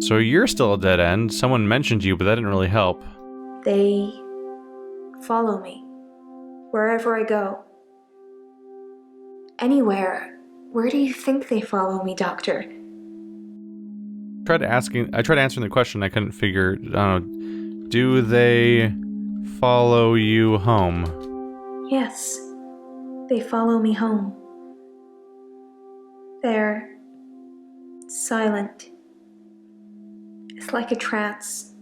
So you're still a dead end. Someone mentioned you, but that didn't really help. They follow me wherever I go. Anywhere. Where do you think they follow me, Doctor? I tried answering the question. I couldn't figure. I don't know. Do they follow you home? Yes. They follow me home. They're silent. It's like a trance.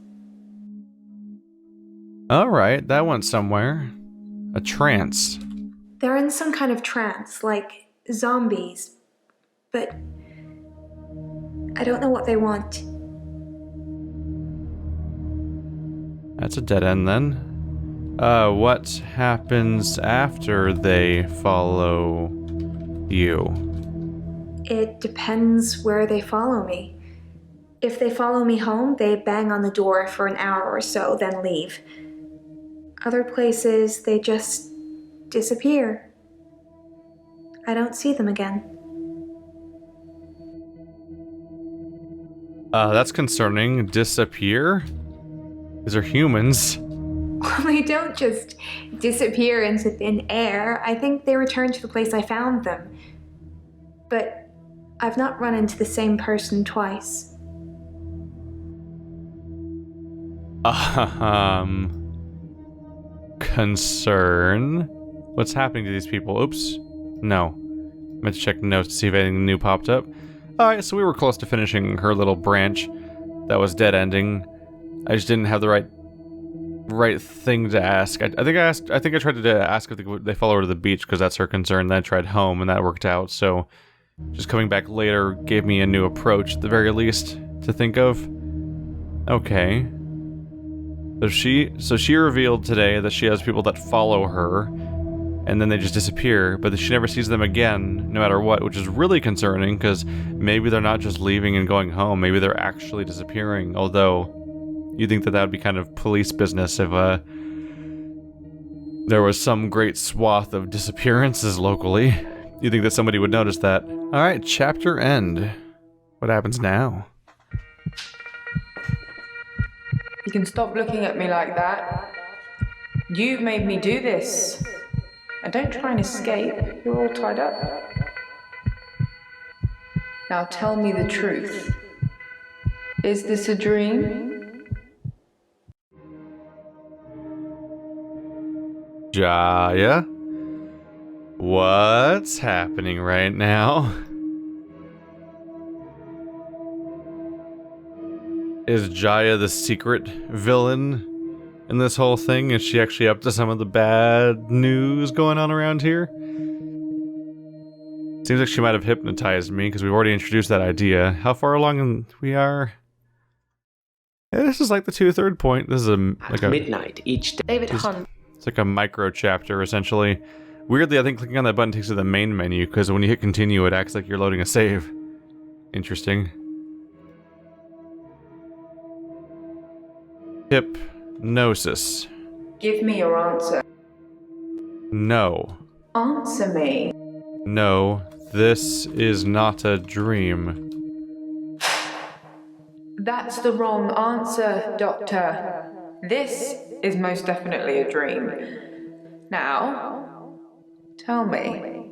Alright, that went somewhere. A trance. They're in some kind of trance, like zombies. But I don't know what they want. That's a dead end then. What happens after they follow you? It depends where they follow me. If they follow me home, they bang on the door for an hour or so, then leave. Other places, they just disappear. I don't see them again. That's concerning. Disappear? These are humans. Well, they don't just disappear into thin air. I think they return to the place I found them. But I've not run into the same person twice. Concern? What's happening to these people? Oops. No. I meant to check notes to see if anything new popped up. Alright, so we were close to finishing her little branch that was dead ending. I just didn't have the right thing to ask. I think I tried to ask if they follow her to the beach because that's her concern. Then I tried home and that worked out. So just coming back later gave me a new approach at the very least to think of. Okay. So she revealed today that she has people that follow her, and then they just disappear, but she never sees them again, no matter what, which is really concerning, because maybe they're not just leaving and going home, maybe they're actually disappearing, although you'd think that that would be kind of police business if there was some great swath of disappearances locally. You'd think that somebody would notice that. Alright, chapter end. What happens now? You can stop looking at me like that. You've made me do this. And don't try and escape. You're all tied up. Now tell me the truth. Is this a dream? Jaya? What's happening right now? Is Jaya the secret villain in this whole thing? Is she actually up to some of the bad news going on around here? Seems like she might have hypnotized me, because we've already introduced that idea. How far along we are? Yeah, this is like the 2/3 point. This is like a midnight each day. David Hunt. It's like a micro chapter, essentially. Weirdly, I think clicking on that button takes you to the main menu, because when you hit continue, it acts like you're loading a save. Interesting. Hypnosis. Give me your answer. No. Answer me. No, this is not a dream. That's the wrong answer, Doctor. This is most definitely a dream. Now, tell me,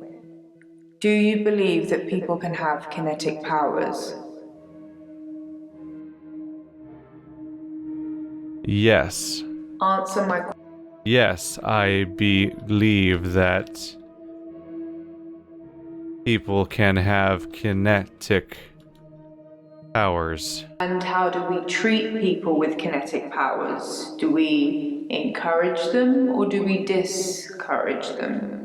do you believe that people can have kinetic powers? Yes. Answer my question. Yes, I believe that people can have kinetic powers. And how do we treat people with kinetic powers? Do we encourage them or do we discourage them?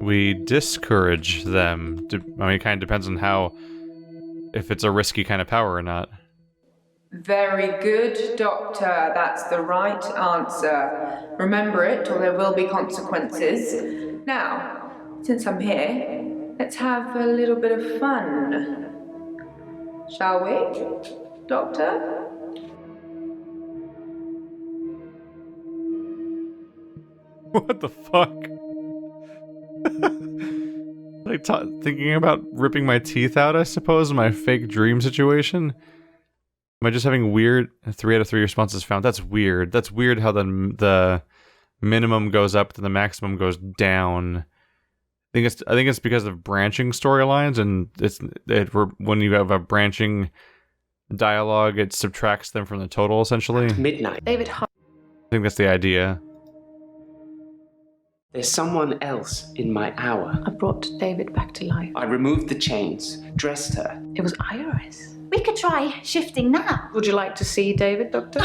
We discourage them. I mean, it kind of depends on if it's a risky kind of power or not. Very good, Doctor. That's the right answer. Remember it, or there will be consequences. Now, since I'm here, let's have a little bit of fun. Shall we, Doctor? What the fuck? like thinking about ripping my teeth out, I suppose, in my fake dream situation. Am I just having weird 3 out of 3 responses found? That's weird. That's weird how the minimum goes up and the maximum goes down. I think it's because of branching storylines, and when you have a branching dialogue, it subtracts them from the total, essentially. Midnight. David, I think that's the idea. There's someone else in my hour. I brought David back to life. I removed the chains, dressed her. It was Iris. We could try shifting now. Would you like to see David, Doctor?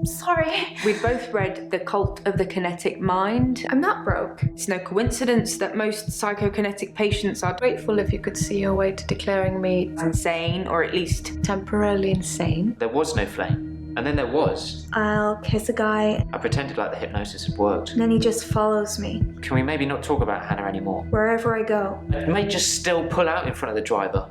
Sorry. We've both read The Cult of the Kinetic Mind. I'm not broke. It's no coincidence that most psychokinetic patients are Grateful if you could see your way to declaring me insane, or at least temporarily insane. There was no flame. And then there was. I'll kiss a guy, I pretended like the hypnosis had worked. and then he just follows me Can we maybe not talk about Hannah anymore? wherever I go. I may just still pull out in front of the driver.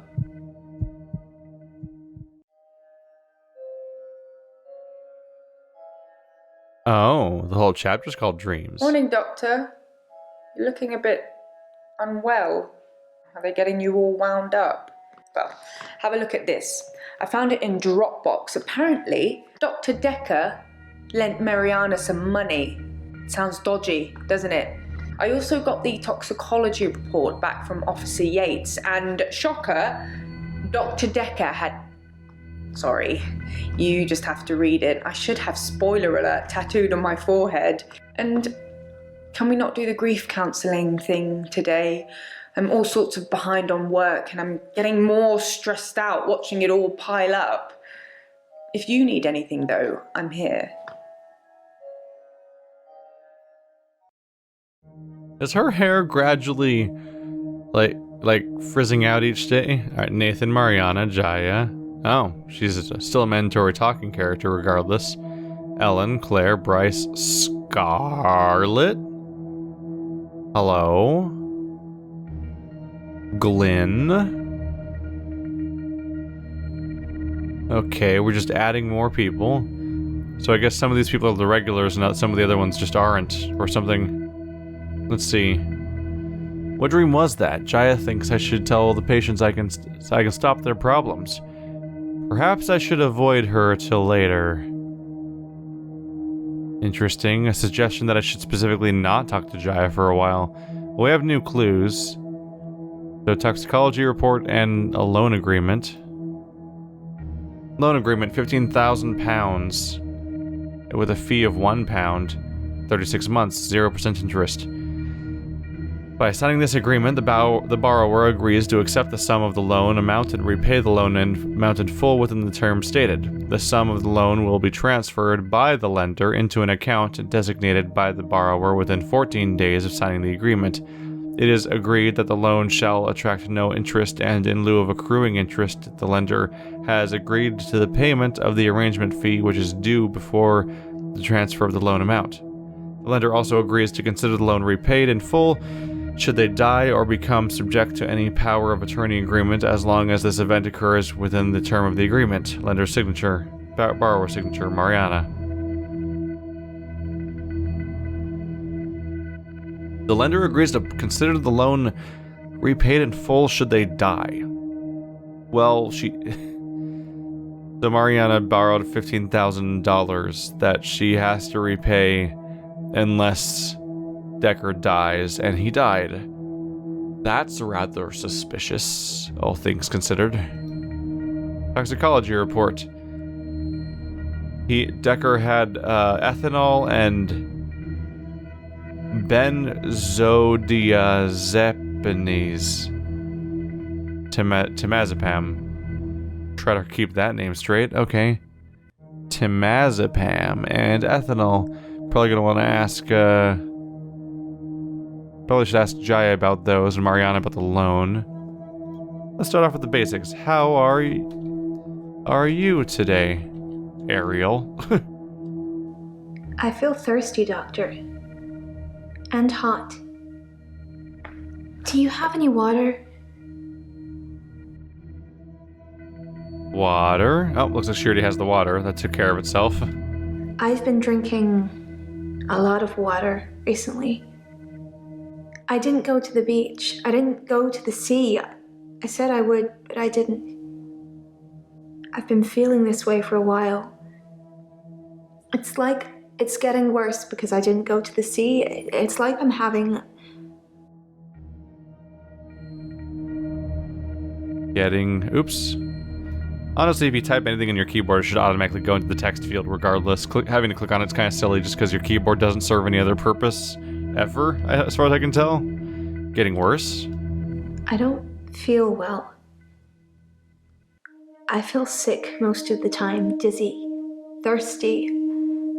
Oh, the whole chapter's called Dreams. Morning, Doctor. You're looking a bit unwell. Are they getting you all wound up? Well, have a look at this. I found it in Dropbox. Apparently, Dr. Dekker lent Mariana some money. Sounds dodgy, doesn't it? I also got the toxicology report back from Officer Yates, and shocker, Dr. Dekker had... Sorry, you just have to read it. I should have spoiler alert tattooed on my forehead. And can we not do the grief counselling thing today? I'm all sorts of behind on work, and I'm getting more stressed out watching it all pile up. If you need anything though, I'm here. Is her hair gradually like frizzing out each day? Alright, Nathan, Mariana, Jaya. Oh, she's still a mandatory talking character regardless. Ellen, Claire, Bryce, Scarlett. Hello. Glenn. Okay, we're just adding more people. So I guess some of these people are the regulars and some of the other ones just aren't, or something. Let's see. What dream was that? Jaya thinks I should tell the patients I can stop their problems. Perhaps I should avoid her till later. Interesting. A suggestion that I should specifically not talk to Jaya for a while. Well, we have new clues. So toxicology report and a loan agreement. Loan agreement, £15,000 with a fee of £1, 36 months, 0% interest. By signing this agreement, the borrower agrees to accept the sum of the loan amount and repay the loan amount in full within the term stated. The sum of the loan will be transferred by the lender into an account designated by the borrower within 14 days of signing the agreement. It is agreed that the loan shall attract no interest, and in lieu of accruing interest, the lender has agreed to the payment of the arrangement fee which is due before the transfer of the loan amount. The lender also agrees to consider the loan repaid in full should they die or become subject to any power of attorney agreement, as long as this event occurs within the term of the agreement. Lender's signature. Borrower signature. Mariana. The lender agrees to consider the loan repaid in full should they die. Well, so Mariana borrowed $15,000 that she has to repay unless Dekker dies, and he died. That's rather suspicious, all things considered. Toxicology report. Dekker had ethanol and benzodiazepines. Temazepam. Try to keep that name straight. Okay. Temazepam and ethanol. Probably gonna want to ask, probably should ask Jaya about those and Mariana about the loan. Let's start off with the basics. How are you today, Ariel? I feel thirsty, Doctor. And hot. Do you have any water? Water? Oh, looks like she already has the water. That took care of itself. I've been drinking a lot of water recently. I didn't go to the beach. I didn't go to the sea. I said I would, but I didn't. I've been feeling this way for a while. It's like it's getting worse because I didn't go to the sea. It's like I'm having... Oops. Honestly, if you type anything in your keyboard, it should automatically go into the text field regardless. Having to click on it's kind of silly just because your keyboard doesn't serve any other purpose ever, as far as I can tell. Getting worse. I don't feel well. I feel sick most of the time, dizzy, thirsty.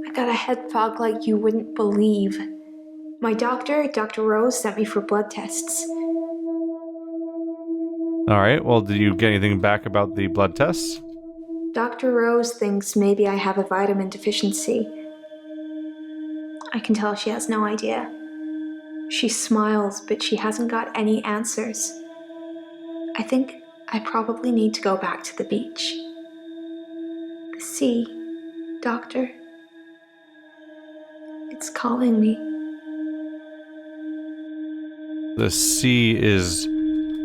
I got a head fog like you wouldn't believe. My doctor, Dr. Rose, sent me for blood tests. Alright, well, did you get anything back about the blood tests? Dr. Rose thinks maybe I have a vitamin deficiency. I can tell she has no idea. She smiles, but she hasn't got any answers. I think I probably need to go back to the beach. The sea, Doctor. It's calling me. The sea is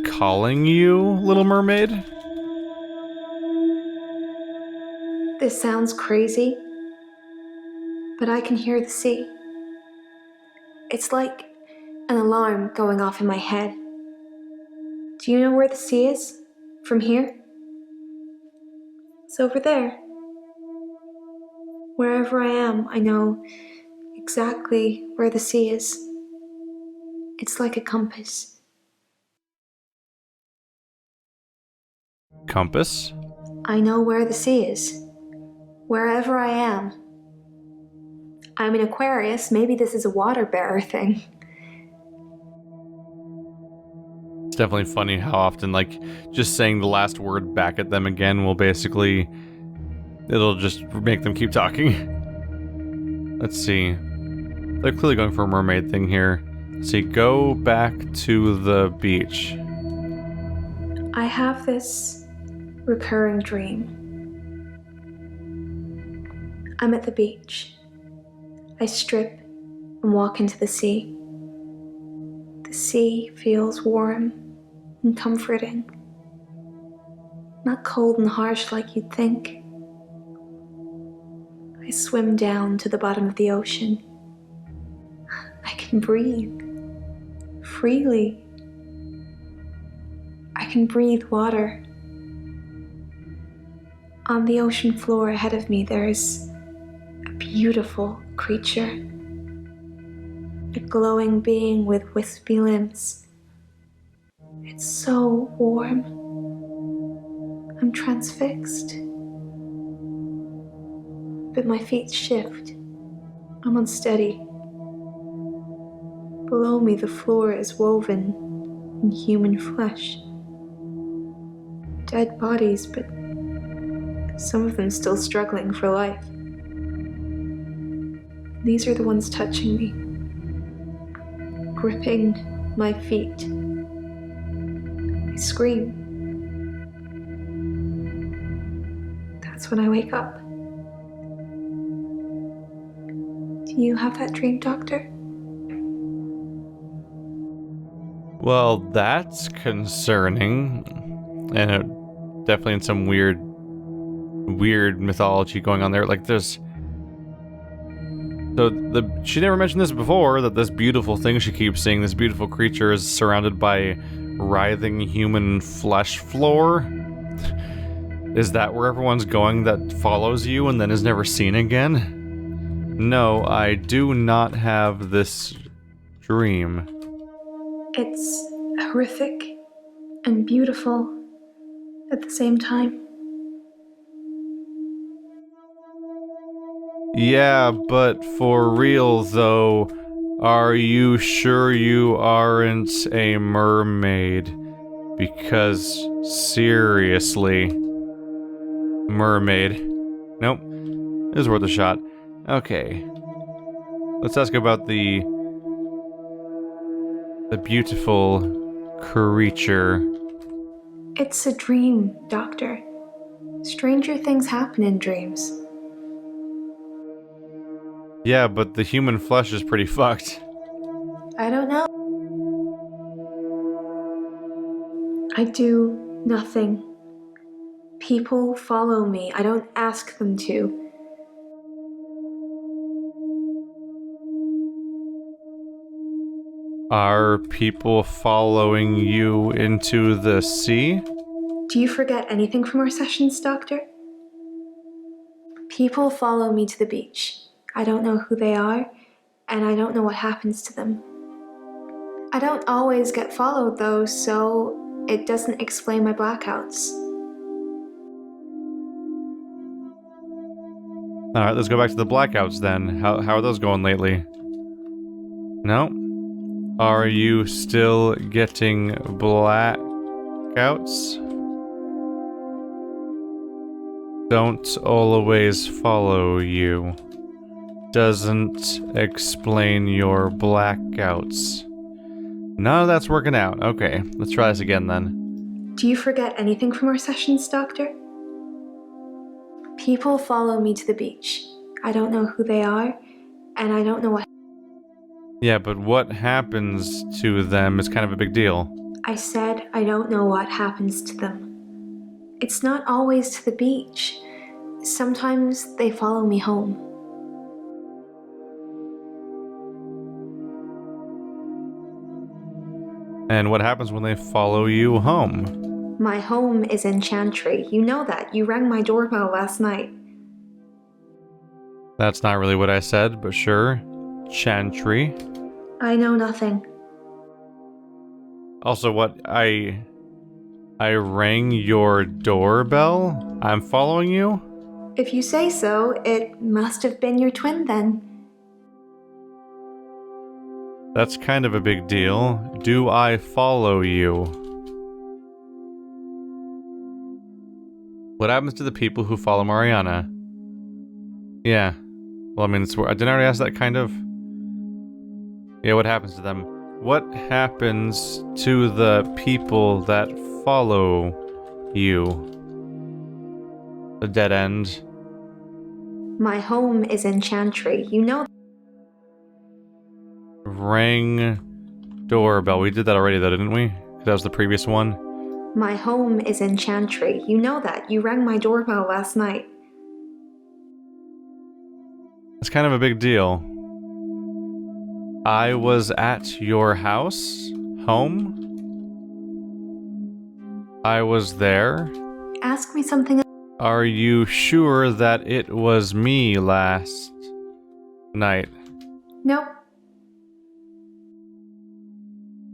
calling you, Little Mermaid? This sounds crazy, but I can hear the sea. It's like an alarm going off in my head. Do you know where the sea is? From here? It's over there. Wherever I am, I know exactly where the sea is. It's like a compass. Compass? I know where the sea is. Wherever I am. I'm an Aquarius. Maybe this is a water bearer thing. It's definitely funny how often, like, just saying the last word back at them again will basically... It'll just make them keep talking. Let's see. They're clearly going for a mermaid thing here. Let's see, go back to the beach. I have this recurring dream. I'm at the beach. I strip and walk into the sea. The sea feels warm and comforting. Not cold and harsh like you'd think. I swim down to the bottom of the ocean. I can breathe freely. I can breathe water. On the ocean floor ahead of me, there is a beautiful creature. A glowing being with wispy limbs. It's so warm. I'm transfixed. But my feet shift. I'm unsteady. Below me, the floor is woven in human flesh. Dead bodies, but some of them still struggling for life. These are the ones touching me, gripping my feet. I scream. That's when I wake up. Do you have that dream, Doctor? Well, that's concerning. And definitely in some weird mythology going on there. Like, there's... she never mentioned this before, that this beautiful thing she keeps seeing, this beautiful creature, is surrounded by writhing human flesh floor. Is that where everyone's going that follows you and then is never seen again? No, I do not have this dream. It's horrific and beautiful at the same time. Yeah, but for real though, are you sure you aren't a mermaid? Because seriously, mermaid. Nope, it was worth a shot. Okay, let's ask about the beautiful creature. It's a dream, Doctor. Stranger things happen in dreams. Yeah, but the human flesh is pretty fucked. I don't know. I do nothing. People follow me. I don't ask them to. Are people following you into the sea? Do you forget anything from our sessions, Doctor? People follow me to the beach. I don't know who they are, and I don't know what happens to them. I don't always get followed, though, so it doesn't explain my blackouts. Alright, let's go back to the blackouts then. How are those going lately? No? Are you still getting blackouts? Don't always follow you. Doesn't explain your blackouts. None of that's working out. Okay, let's try this again then. Do you forget anything from our sessions, Doctor? People follow me to the beach. I don't know who they are, and I don't know what... Yeah, but what happens to them is kind of a big deal. I said I don't know what happens to them. It's not always to the beach. Sometimes they follow me home. And what happens when they follow you home? My home is in Chantry. You know that. You rang my doorbell last night. That's not really what I said, but sure. Chantry. I know nothing. Also, what? I rang your doorbell? I'm following you? If you say so, it must have been your twin then. That's kind of a big deal. Do I follow you? What happens to the people who follow Mariana? Yeah. Well, I mean, didn't I already ask that kind of? Yeah, what happens to them? What happens to the people that follow you? The dead end. My home is in Chantry. You know. Ring doorbell. We did that already though, didn't we? That was the previous one. My home is in Chantry. You know that. You rang my doorbell last night. It's kind of a big deal. I was at your house? Home? I was there? Ask me something. Are you sure that it was me last night? Nope.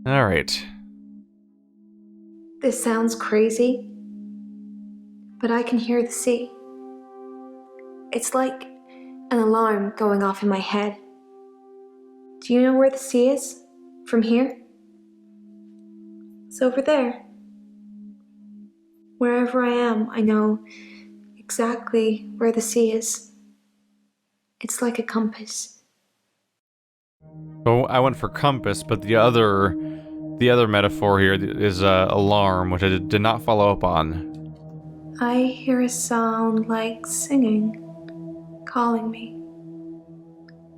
Alright. This sounds crazy, but I can hear the sea. It's like an alarm going off in my head. Do you know where the sea is? From here? It's over there. Wherever I am, I know exactly where the sea is. It's like a compass. Oh, I went for compass, but the other metaphor here is alarm, which I did not follow up on. I hear a sound like singing, calling me.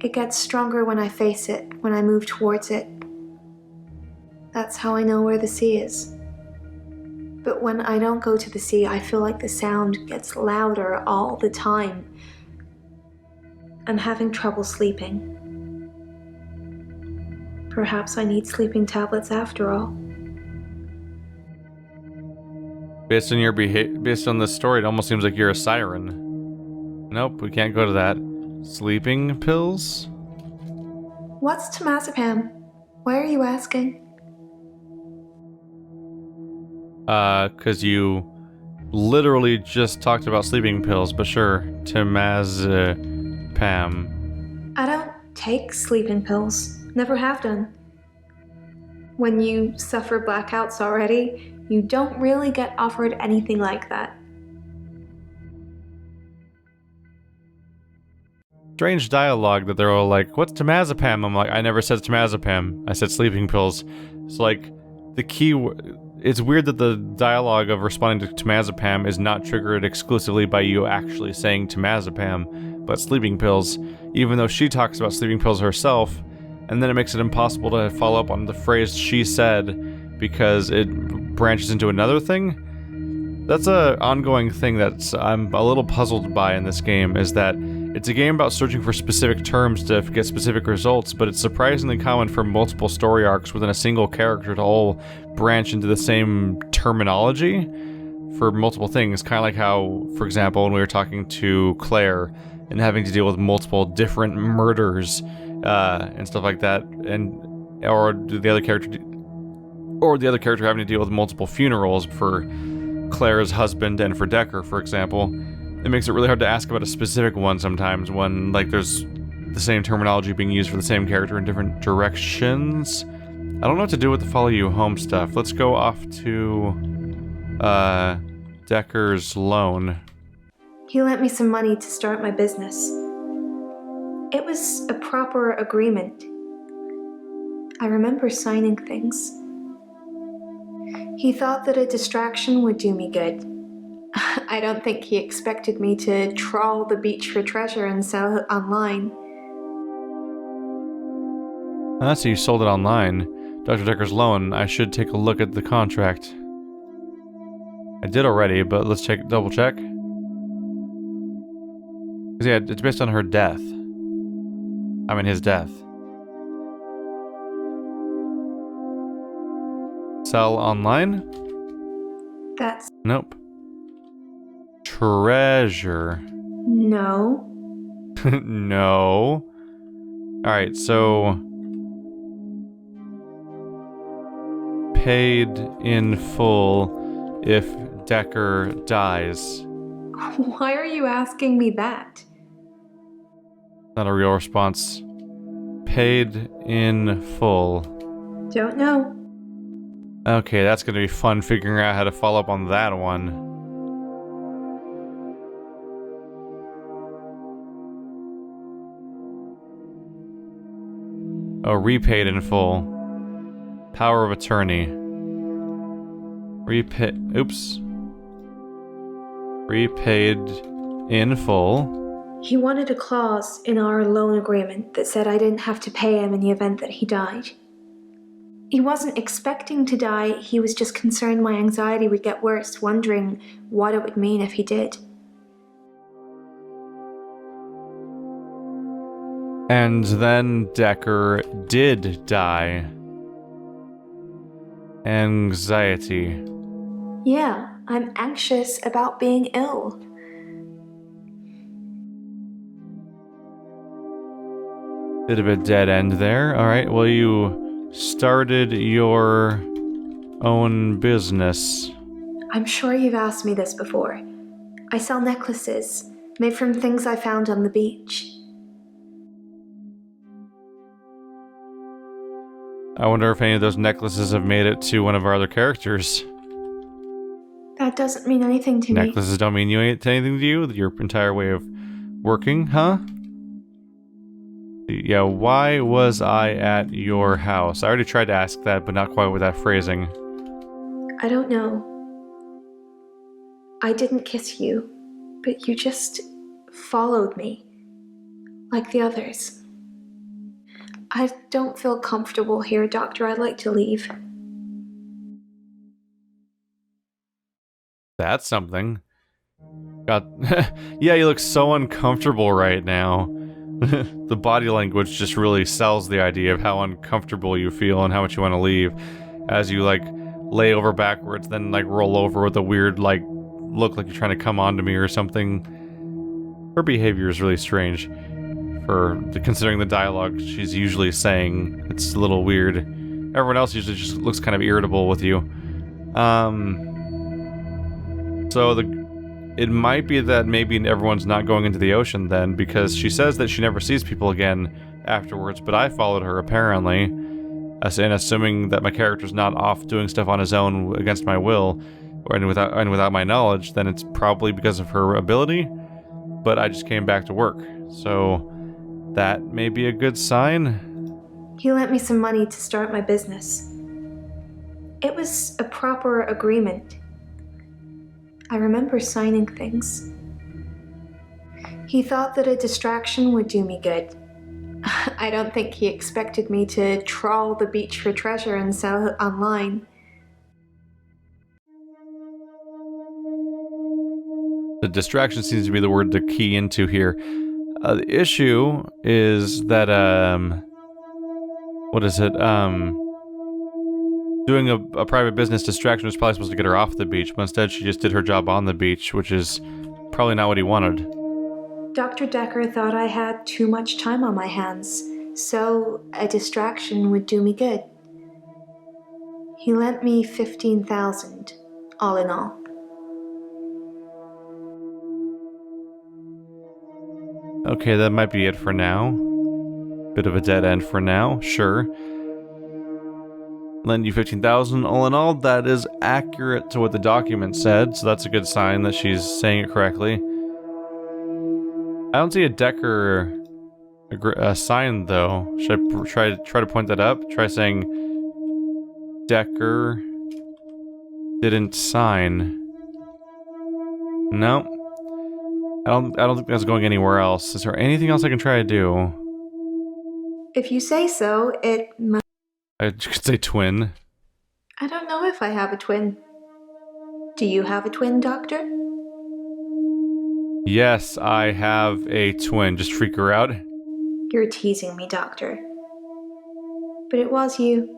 It gets stronger when I face it, when I move towards it. That's how I know where the sea is. But when I don't go to the sea, I feel like the sound gets louder all the time. I'm having trouble sleeping. Perhaps I need sleeping tablets after all. Based on this story, it almost seems like you're a siren. Nope, we can't go to that. Sleeping pills? What's temazepam? Why are you asking? 'Cause you literally just talked about sleeping pills, but sure. Temazepam. I don't take sleeping pills. Never have done. When you suffer blackouts already, you don't really get offered anything like that. Strange dialogue that they're all like, what's temazepam? I'm like, I never said temazepam. I said sleeping pills. It's like, the key... It's weird that the dialogue of responding to temazepam is not triggered exclusively by you actually saying temazepam, but sleeping pills, even though she talks about sleeping pills herself, and then it makes it impossible to follow up on the phrase she said, because it branches into another thing. That's a ongoing thing that's I'm a little puzzled by in this game, is that it's a game about searching for specific terms to get specific results, but it's surprisingly common for multiple story arcs within a single character to all branch into the same terminology for multiple things. Kind of like how, for example, when we were talking to Claire and having to deal with multiple different murders and stuff like that, or the other character having to deal with multiple funerals for Claire's husband and for Dekker, for example. It makes it really hard to ask about a specific one sometimes when, like, there's the same terminology being used for the same character in different directions. I don't know what to do with the follow you home stuff. Let's go off to Dekker's loan. He lent me some money to start my business. It was a proper agreement. I remember signing things. He thought that a distraction would do me good. I don't think he expected me to trawl the beach for treasure and sell it online. So you sold it online. Dr. Dekker's loan. I should take a look at the contract. I did already, but let's double check. 'Cause yeah, it's based on her death. I mean, his death. Sell online? That's... Nope. Treasure. No. No. Alright, so... paid in full if Dekker dies. Why are you asking me that? Not a real response. Paid in full. Don't know. Okay, that's gonna be fun figuring out how to follow up on that one. Oh, repaid in full. Power of attorney. Oops. Repaid in full. He wanted a clause in our loan agreement that said I didn't have to pay him in the event that he died. He wasn't expecting to die, he was just concerned my anxiety would get worse, wondering what it would mean if he did. And then Dekker did die. Anxiety. Yeah, I'm anxious about being ill. Bit of a dead end there. Alright, well, you started your own business. I'm sure you've asked me this before. I sell necklaces, made from things I found on the beach. I wonder if any of those necklaces have made it to one of our other characters. That doesn't mean anything to me. Necklaces don't mean anything to you? Your entire way of working, huh? Yeah, why was I at your house? I already tried to ask that, but not quite with that phrasing. I don't know. I didn't kiss you, but you just followed me, like the others. I don't feel comfortable here, Doctor. I'd like to leave. That's something. God, yeah, you look so uncomfortable right now. The body language just really sells the idea of how uncomfortable you feel and how much you want to leave. As you, like, lay over backwards, then, like, roll over with a weird, like, look like you're trying to come onto me or something. Her behavior is really strange. Considering the dialogue she's usually saying, it's a little weird. Everyone else usually just looks kind of irritable with you. It might be that maybe everyone's not going into the ocean then, because she says that she never sees people again afterwards, but I followed her apparently, and assuming that my character's not off doing stuff on his own against my will, and without my knowledge, then it's probably because of her ability, but I just came back to work, so that may be a good sign. He lent me some money to start my business. It was a proper agreement. I remember signing things. He thought that a distraction would do me good. I don't think he expected me to trawl the beach for treasure and sell it online. The distraction seems to be the word to key into here. The issue is that, what is it? Doing a private business distraction was probably supposed to get her off the beach, but instead she just did her job on the beach, which is probably not what he wanted. Dr. Dekker thought I had too much time on my hands, so a distraction would do me good. He lent me $15,000, all in all. Okay, that might be it for now. Bit of a dead end for now, sure. Lend you $15,000, all in all, that is accurate to what the document said, so that's a good sign that she's saying it correctly. I don't see a Dekker sign, though. Should I try to point that up? Try saying Dekker didn't sign. No. I don't think that's going anywhere else. Is there anything else I can try to do? If you say so, it might... I could say twin. I don't know if I have a twin. Do you have a twin, Doctor? Yes, I have a twin. Just freak her out. You're teasing me, Doctor. But it was you.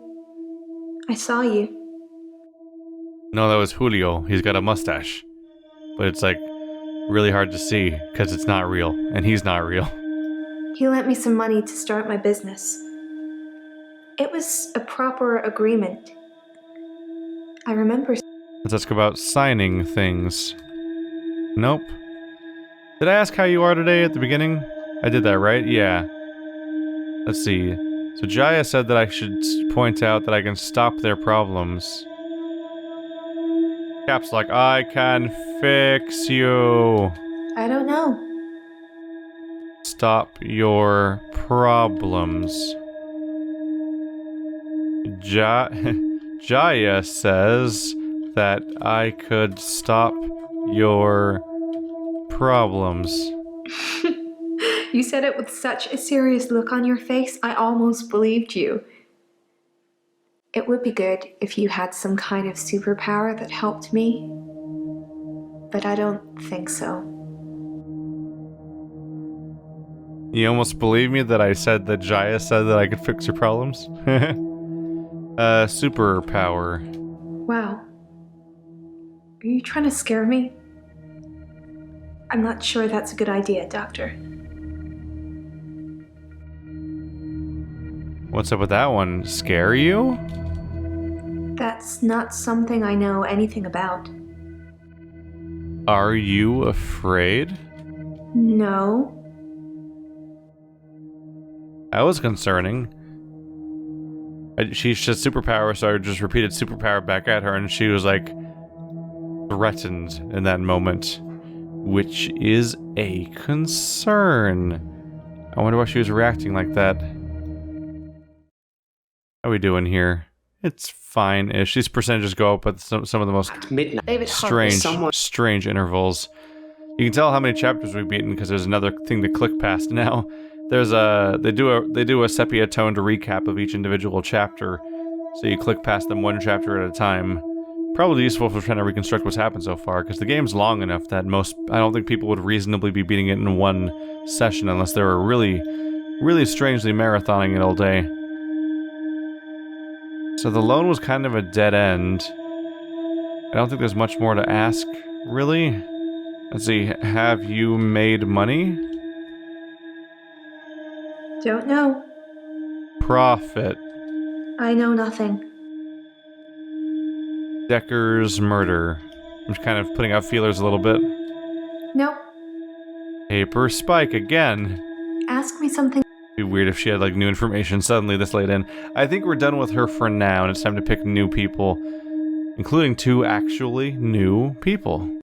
I saw you. No, that was Julio. He's got a mustache. But it's like really hard to see because it's not real, and he's not real. He lent me some money to start my business. It was a proper agreement. I remember... Let's ask about signing things. Nope. Did I ask how you are today at the beginning? I did that, right? Yeah. Let's see. So Jaya said that I should point out that I can stop their problems. Caps like, I can fix you. I don't know. Stop your problems. Jaya says that I could stop your problems. You said it with such a serious look on your face, I almost believed you. It would be good if you had some kind of superpower that helped me, but I don't think so. You almost believe me that I said that Jaya said that I could fix your problems? Superpower. Wow. Are you trying to scare me? I'm not sure that's a good idea, Doctor. What's up with that one? Scare you? That's not something I know anything about. Are you afraid? No. That was concerning. She said superpower, so I just repeated superpower back at her, and she was like threatened in that moment, which is a concern. I wonder why she was reacting like that. How are we doing here? It's fine-ish. These percentages go up at some of the most Midnight. strange intervals. You can tell how many chapters we've beaten because there's another thing to click past now. There's they do a sepia toned recap of each individual chapter, so you click past them one chapter at a time. Probably useful for trying to reconstruct what's happened so far, because the game's long enough that I don't think people would reasonably be beating it in one session unless they were really, really strangely marathoning it all day. So the loan was kind of a dead end. I don't think there's much more to ask, really. Let's see, have you made money? Don't know. Profit. I know nothing. Dekker's murder. I'm just kind of putting out feelers a little bit. Nope. Paper Spike again. Ask me something. It'd be weird if she had like new information suddenly this late in. I think we're done with her for now, and it's time to pick new people, including 2 actually new people.